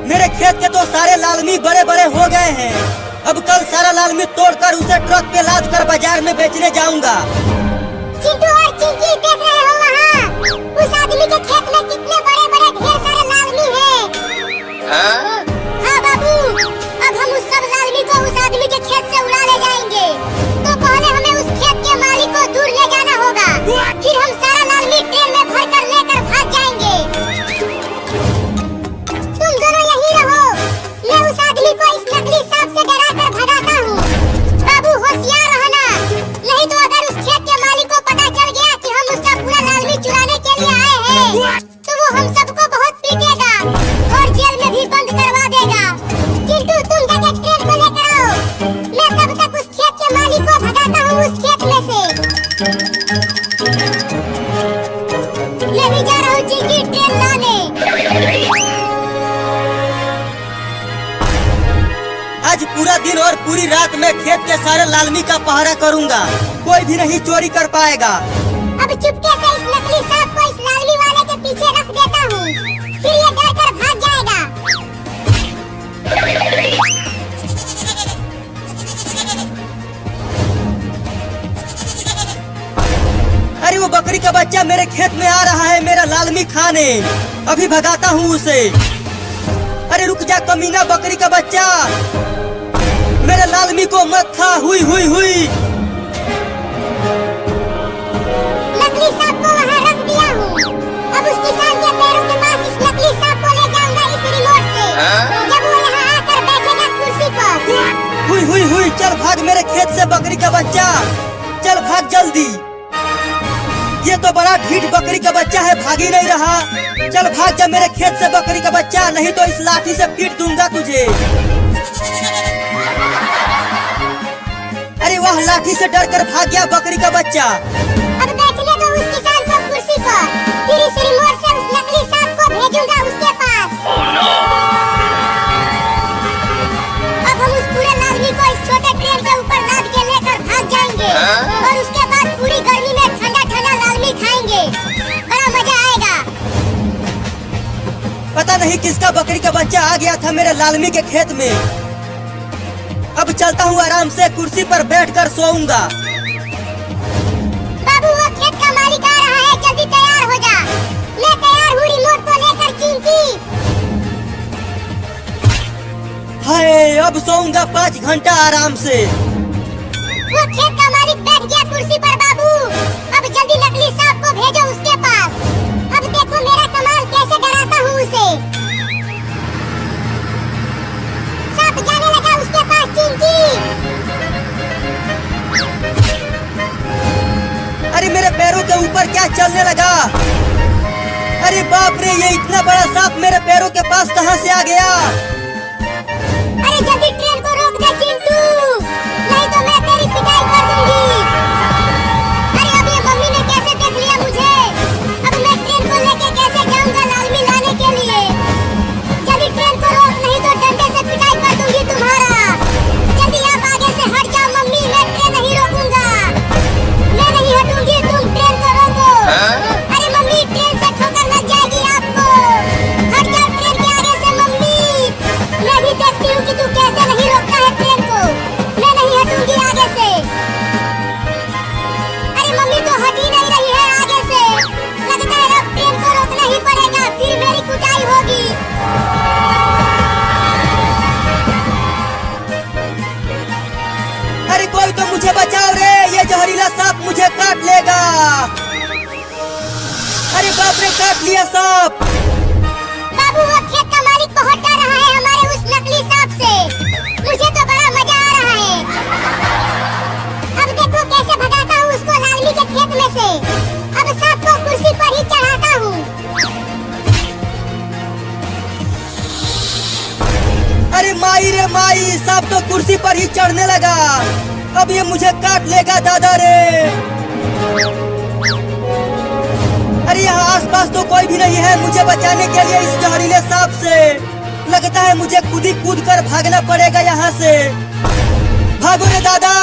मेरे खेत के तो सारे लालमी बड़े बड़े हो गए हैं। अब कल सारा लालमी तोड़कर उसे ट्रक पे लाद कर बाजार में बेचने जाऊंगा। चिंटू और चिंकी देख रहे हो वहाँ? उस आदमी के खेत में कितने बड़े बड़े ढेर सारे लालमी हैं। हाँ बाबू, अब हम उस सब लालमी को उस आदमी के खेत से उड़ा ले जाएंगे। तो पहले हमें उस खेत के मालिक को दूर ले जाना होगा, फिर हम सारा लालमी ट्रेन में भर कर लेकर भाग जाएंगे। तुम दोनों यहीं रहो, मैं उस आदमी को इस नकली सांप से डरा कर भगाता हूँ। बाबू होशियार रहना, नहीं तो अगर उस खेत के मालिक को पता चल गया कि हम उसका पूरा लालमी चुराने के लिए आए हैं, तो वो हम सबको बहुत पीटेगा और जेल में भी बंद करवा देगा। चिंटू तुम जाके ट्रेन को लेकर आओ, मैं तब तक उस खेत के मालिक को भगाता हूँ उस खेत में से। मैं भी जा रहा हूँ चिंकी ट्रेन लाने। आज पूरा दिन और पूरी रात में खेत के सारे लालमी का पहरा करूंगा, कोई भी नहीं चोरी कर पाएगा। अब चुपके से इस नकली सांप को इस लालमी वाले के पीछे रख देता हूँ, फिर ये डर कर भाग जाएगा। अरे वो बकरी का बच्चा मेरे खेत में आ रहा है मेरा लालमी खाने, अभी भगाता हूँ उसे। अरे रुक जा कमीना बकरी का बच्चा, मेरे लालमी को मत खा। हुई हुई हुई नकली सांप को वहाँ रख दिया हूँ। अब उस किसान के पैरों के पास इस नकली सांप को ले जाऊंगा इस रिमोट से, जब वो यहाँ आकर बैठेगा कुर्सी पर। हुई हुई हुई, चल भाग मेरे खेत से बकरी का बच्चा, चल भाग जल्दी। ये तो बड़ा ढीठ बकरी का बच्चा है, भाग ही नहीं रहा। चल भाग जा मेरे खेत से बकरी का बच्चा, नहीं तो इस लाठी से पीट दूंगा तुझे। अरे वाह, लाठी से डर कर भाग गया बकरी का बच्चा। अब बैठने दो उस किसान को कुर्सी पर, फिर इस रिमोट से उस नकली सांप को भेजूंगा उसके पास। अब हम उस पूरे लालमी को इस छोटे ट्रेन के ऊपर लाद के लेकर भाग जाएंगे और उसके बाद पूरी गर्मी में ठंडा ठंडा लालमी खाएंगे, बड़ा मजा आएगा। पता नहीं किसका बकरी का बच्चा आ गया था मेरे लालमी के खेत में। अब चलता हूँ आराम से, कुर्सी पर बैठकर सोऊंगा। बाबू वो खेत का मालिक आ रहा है, जल्दी तैयार हो जा। मैं तैयार हूँ रिमोट को लेकर चिंकी। हाय, अब सोऊंगा 5 घंटा आराम से। वो खेत का मालिक बैठ गया कुर्सी पर बाबू, अब जल्दी नकली सांप को भेजो उसके पास। अब देखो मेरा कमाल कैसे डराता हूँ उसे। सांप जाने लगा उसके पास चिंकी। अरे मेरे पैरों के ऊपर क्या चलने लगा? अरे बाप रे, ये इतना बड़ा सांप मेरे पैरों के पास कहाँ से आ गया? अरे जल्दी ट्रेन को रोक दे चिंटू, नहीं तो मैं तेरी पिटाई कर दूंगी। अरे अब ये मम्मी ने कैसे देख लिया मुझे, अब मैं ट्रेन को लेके कैसे जाऊंगा लालमी लाने के लिए। जल्दी ट्रेन को रोक, नहीं तो डंडे से पिटाई कर दूंगी तुम्हारा। जल्दी आप आगे से हट जाओ मम्मी, मैं ट्रेन नहीं रोकूंगा। मैं नहीं हटूंगी, तुम ट्रेन को रोको। अरे मम्मी ट्रेन से ठोकर लग जाएगी आपको, हट जाओ ट्रेन के आगे से मम्मी। मैं भी देखती हूँ कि तू कैसे नहीं रोकता है ट्रेन को, मैं नहीं हटूंगी आगे से। अरे मम्मी तो हट ही नहीं रही है आगे से, लगता है अब ट्रेन को रोकना ही पड़ेगा, फिर मेरी कुटाई होगी। अरे कोई तो मुझे बचाओ रे, ये जहरीला सांप मुझे काट लेगा। अरे बाप रे, काट लिया सांप। बाबू वो खेत का मालिक बहुत डर रहा है हमारे उस नकली सांप से, मुझे तो बड़ा मजा आ रहा है। अब देखो कैसे भगाता हूँ उसको लालमी के खेत में से। अब सांप को कुर्सी पर ही चढ़ाता हूँ। अरे माई रे माई, सांप तो कुर्सी पर ही चढ़ने लगा, अब ये मुझे काट लेगा दादा रे। अरे यहाँ आसपास तो कोई भी नहीं है मुझे बचाने के लिए इस जहरीले सांप से। लगता है मुझे खुद ही कूद कर भागना पड़ेगा यहाँ से। भागो रे दादा।